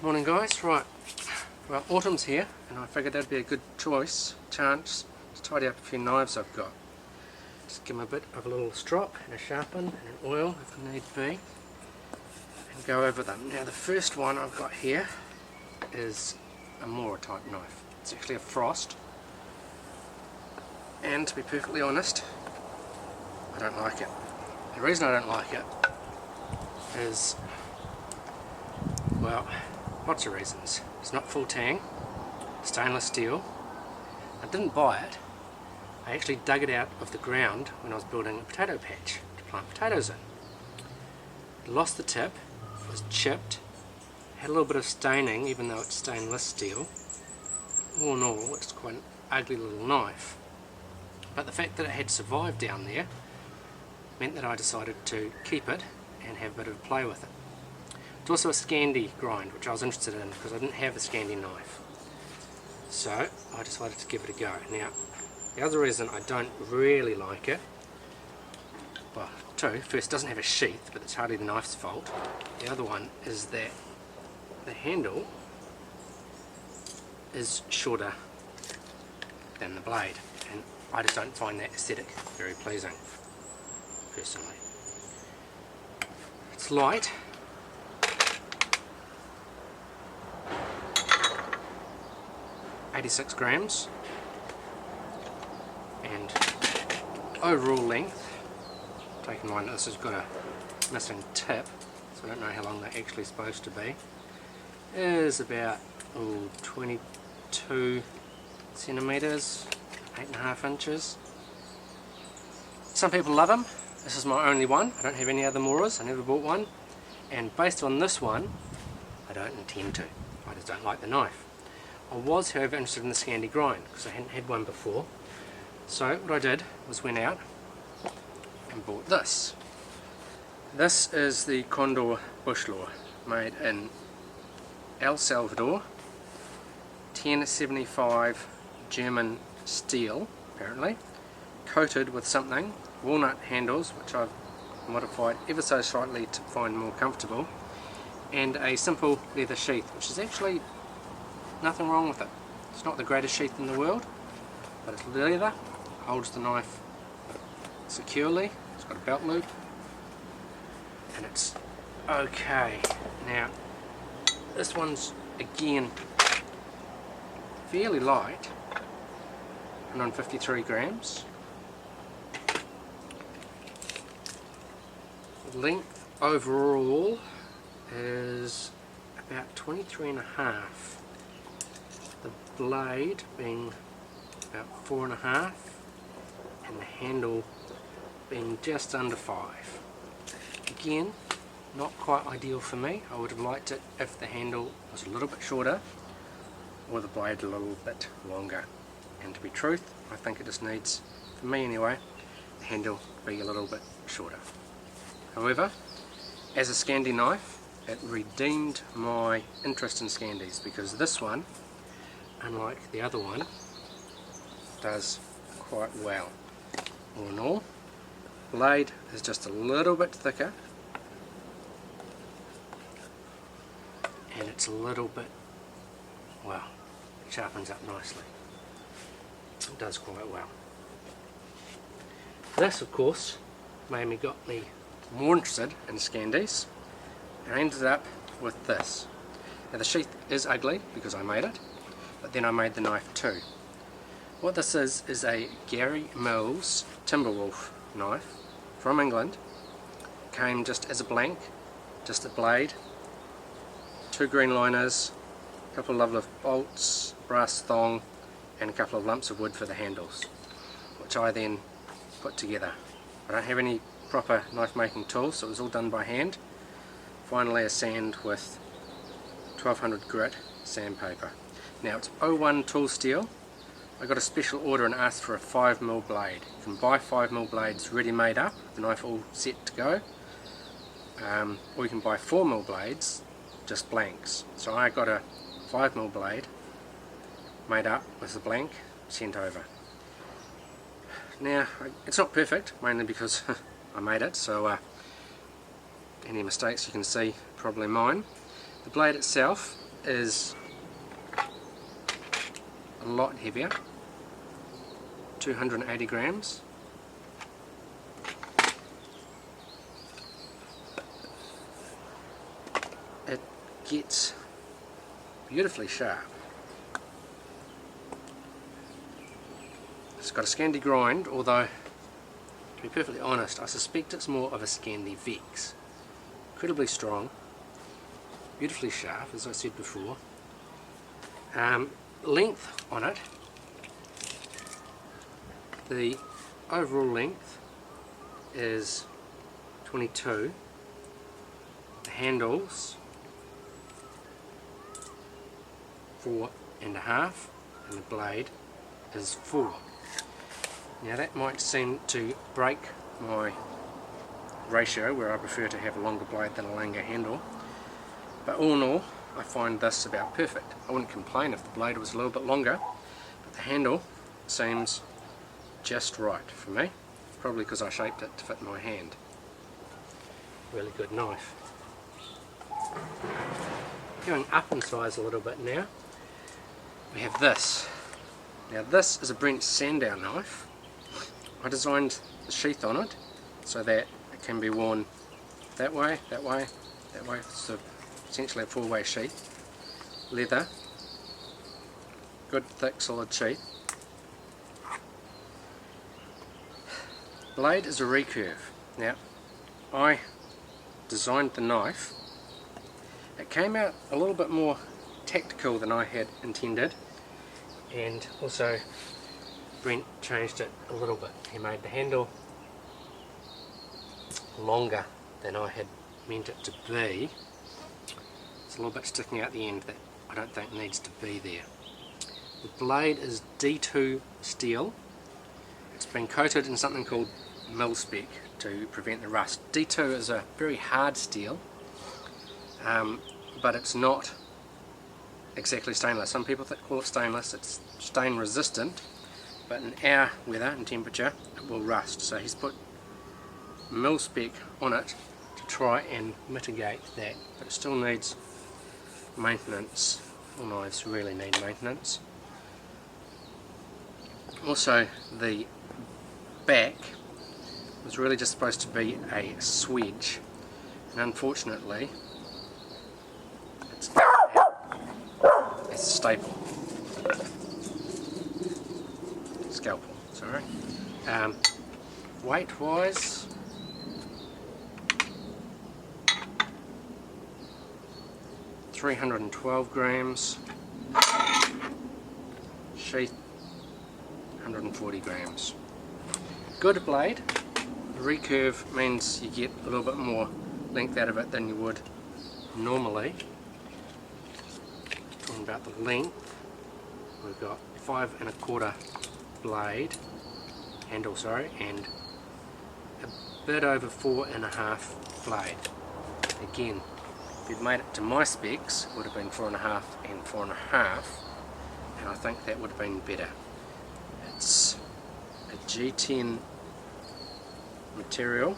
Morning guys, right, well autumn's here and I figured that'd be a good chance to tidy up a few knives I've got. Just give them a bit of a little strop and a sharpen and an oil if need be and go over them. Now the first one I've got here is a Mora type knife. It's actually a Frost, and to be perfectly honest, I don't like it. The reason I don't like it is, well, lots of reasons. It's not full tang, stainless steel. I didn't buy it. I actually dug it out of the ground when I was building a potato patch to plant potatoes in. It lost the tip, it was chipped, had a little bit of staining even though it's stainless steel. All in all, it's quite an ugly little knife. But the fact that it had survived down there meant that I decided to keep it and have a bit of a play with it. It's also a Scandi grind, which I was interested in because I didn't have a Scandi knife. So I decided to give it a go. Now, the other reason I don't really like it, well, first, it doesn't have a sheath, but it's hardly the knife's fault. The other one is that the handle is shorter than the blade, and I just don't find that aesthetic very pleasing, personally. It's light. .86 grams, and overall length, taking mind that this has got a missing tip, so I don't know how long they're actually supposed to be, is about 22 centimeters, 8.5 inches. Some people love them. This is my only one. I don't have any other Moras. I never bought one, and based on this one, I don't intend to. I just don't like the knife. I was, however, interested in the Scandi grind because I hadn't had one before. So what I did was went out and bought this. This is the Condor Bushlaw, made in El Salvador, 1075 German steel, apparently, coated with something, walnut handles, which I've modified ever so slightly to find more comfortable, and a simple leather sheath, which is actually nothing wrong with it. It's not the greatest sheath in the world, but it's leather, holds the knife securely, it's got a belt loop, and it's okay. Now, this one's again fairly light, 153 grams. The length overall is about 23.5. The blade being about 4.5 and the handle being just under 5. Again, not quite ideal for me. I would have liked it if the handle was a little bit shorter or the blade a little bit longer. And to be truth, I think it just needs, for me anyway, the handle to be a little bit shorter. However, as a Scandi knife, it redeemed my interest in Scandis because this one, unlike the other one, does quite well. All in all, blade is just a little bit thicker and it's a little bit, well, it sharpens up nicely. It does quite well. This, of course, got me more interested in Scandis, and I ended up with this. Now the sheath is ugly because I made it, but then I made the knife too. What this is a Gary Mills Timberwolf knife from England. Came just as a blank, just a blade, 2 green liners, a couple of lovely bolts, brass thong, and a couple of lumps of wood for the handles, which I then put together. I don't have any proper knife making tools, so it was all done by hand. Finally a sand with 1200 grit sandpaper. Now it's 01 tool steel. I got a special order and asked for a 5mm blade. You can buy 5mm blades ready made up, the knife all set to go, or you can buy 4mm blades, just blanks. So I got a 5mm blade made up with the blank, sent over. Now it's not perfect, mainly because I made it, so any mistakes you can see, probably mine. The blade itself is a lot heavier, 280 grams. It gets beautifully sharp. It's got a Scandi grind, although to be perfectly honest I suspect it's more of a Scandi Vex. Incredibly strong, beautifully sharp as I said before. Length on it, the overall length is 22, the handles 4.5, and the blade is 4. Now that might seem to break my ratio where I prefer to have a longer blade than a longer handle, but all in all I find this about perfect. I wouldn't complain if the blade was a little bit longer, but the handle seems just right for me, probably because I shaped it to fit my hand. Really good knife. Going up in size a little bit now, we have this. Now this is a Brent Sandow knife. I designed the sheath on it so that it can be worn that way, that way, that way. So essentially a four-way sheath. Leather, good thick solid sheath. Blade is a recurve. Now I designed the knife. It came out a little bit more tactical than I had intended, and also Brent changed it a little bit. He made the handle longer than I had meant it to be. It's a little bit sticking out the end that I don't think needs to be there. The blade is D2 steel. It's been coated in something called mil-spec to prevent the rust. D2 is a very hard steel, but it's not exactly stainless. Some people call it stainless. It's stain resistant, but in our weather and temperature it will rust. So he's put mil-spec on it to try and mitigate that, but it still needs maintenance. All knives really need maintenance. Also, the back was really just supposed to be a swedge, and unfortunately it's a staple. Scalpel, sorry. Weight wise, $312 grams, sheath 140 grams. Good blade. The recurve means you get a little bit more length out of it than you would normally. Talking about the length, we've got 5 1/4 blade, handle, sorry, and a bit over 4 1/2 blade. Again, if you'd made it to my specs, it would have been 4 1/2 and 4 1/2, and I think that would have been better. It's a G10 material,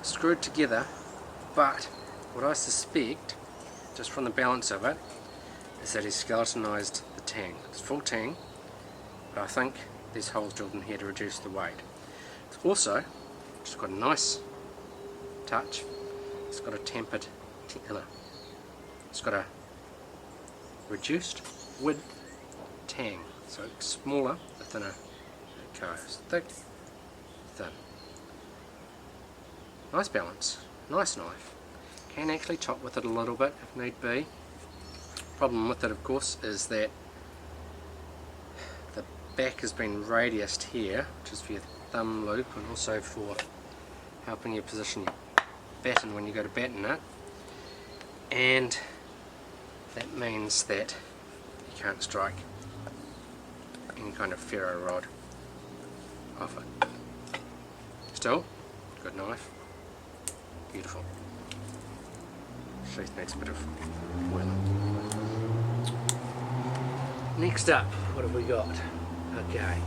screwed together, but what I suspect, just from the balance of it, is that he's skeletonized the tang. It's full tang, but I think these holes drilled in here to reduce the weight. It's also just got a nice touch. It's got a tempered tiller. It's got a reduced width tang, so it's smaller the thinner it goes. Thick, thin. Nice balance, nice knife. Can actually chop with it a little bit if need be. Problem with it, of course, is that the back has been radiused here, which is for your thumb loop and also for helping you position your batten when you go to batten it, and that means that you can't strike any kind of ferro rod off it. Still, good knife, beautiful. Sheath needs a bit of oiling. Next up, what have we got? Okay,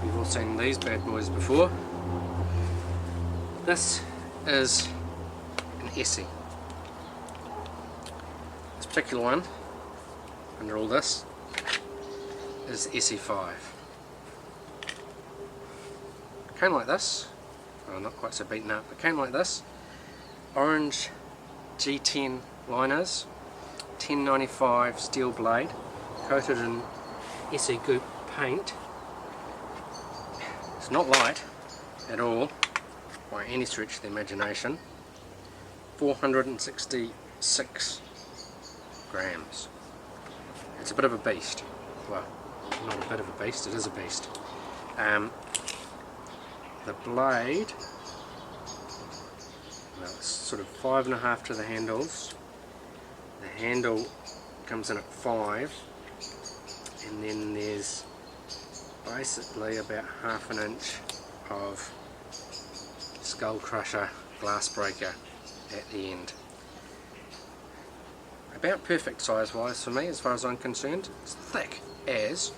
you've all seen these bad boys before. This is an ESEE. particular one, under all this, is ESEE5. Came like this, well, not quite so beaten up, but came like this. Orange G10 liners, 1095 steel blade, coated in ESEE goop paint. It's not light at all, by any stretch of the imagination. 466 grams. It's a bit of a beast. Well, not a bit of a beast, it is a beast. The blade, well, it's sort of 5.5 to the handles. The handle comes in at 5, and then there's basically about half an inch of skull crusher glass breaker at the end. About perfect size wise for me as far as I'm concerned. It's thick as,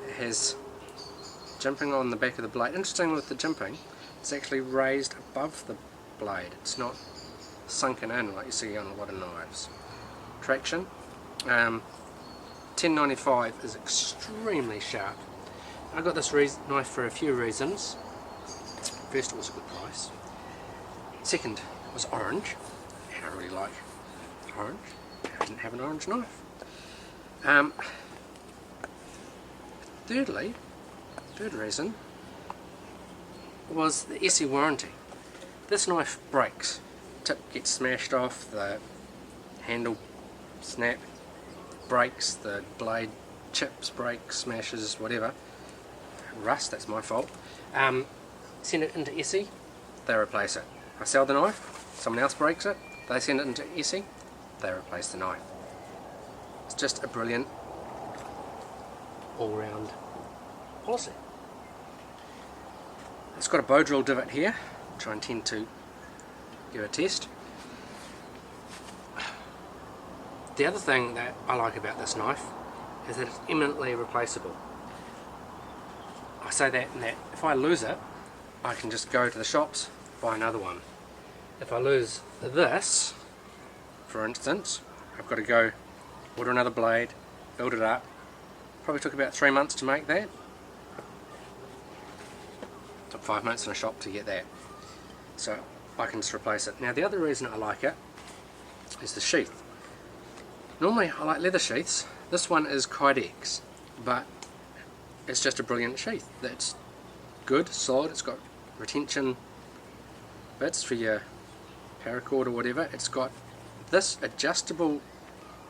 it has jimping on the back of the blade. Interesting with the jimping, it's actually raised above the blade, it's not sunken in like you see on a lot of knives. Traction, 1095 is extremely sharp. I got this knife for a few reasons. First, it was a good price. Second, it was orange, and I really like orange. I didn't have an orange knife. Thirdly, third reason was the ESEE warranty. This knife breaks. Tip gets smashed off, the handle snap breaks, the blade chips, breaks, smashes, whatever. Rust, that's my fault. Send it into ESEE, they replace it. I sell the knife, someone else breaks it, they send it into ESEE, they replace the knife. It's just a brilliant all-round policy. It's got a bow drill divot here, which I intend to give a test. The other thing that I like about this knife is that it's eminently replaceable. I say that in that if I lose it, I can just go to the shops, buy another one. If I lose this, for instance, I've got to go order another blade, build it up. Probably took about 3 months to make that. Took 5 months in a shop to get that. So I can just replace it. Now the other reason I like it is the sheath. Normally I like leather sheaths. This one is Kydex, but it's just a brilliant sheath. That's good, solid, it's got retention bits for your paracord or whatever. It's got this adjustable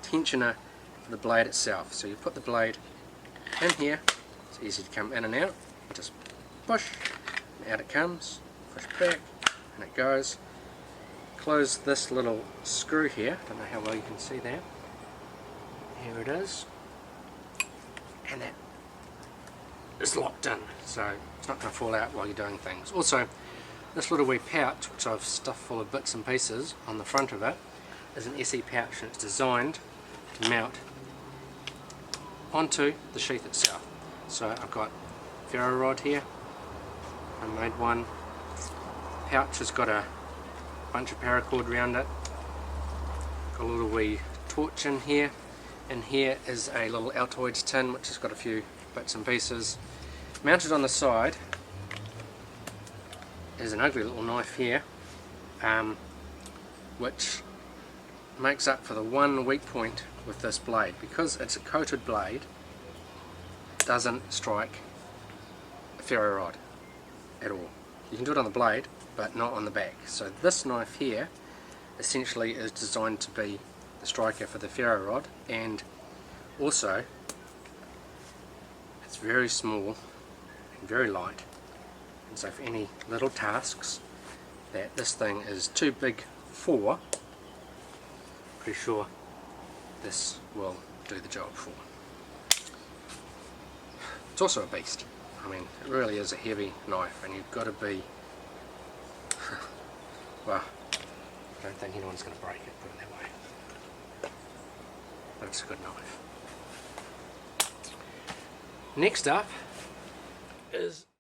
tensioner for the blade itself. So you put the blade in here, it's easy to come in and out. You just push, and out it comes, push back, and it goes. Close this little screw here, don't know how well you can see that. Here it is, and that is locked in, so it's not going to fall out while you're doing things. Also, this little wee pouch, which I've stuffed full of bits and pieces on the front of it, is an ESEE pouch, and it's designed to mount onto the sheath itself. So I've got ferro rod here, I made one. Pouch has got a bunch of paracord around it, got a little wee torch in here, and here is a little Altoids tin which has got a few bits and pieces. Mounted on the side is an ugly little knife here, which makes up for the one weak point with this blade. Because it's a coated blade, it doesn't strike a ferro rod at all. You can do it on the blade, but not on the back. So this knife here essentially is designed to be the striker for the ferro rod, and also it's very small and very light, and so for any little tasks that this thing is too big for, pretty sure this will do the job for. It's also a beast. I mean, it really is a heavy knife, and you've got to be well, I don't think anyone's going to break it, put it that way. But it's a good knife. Next up is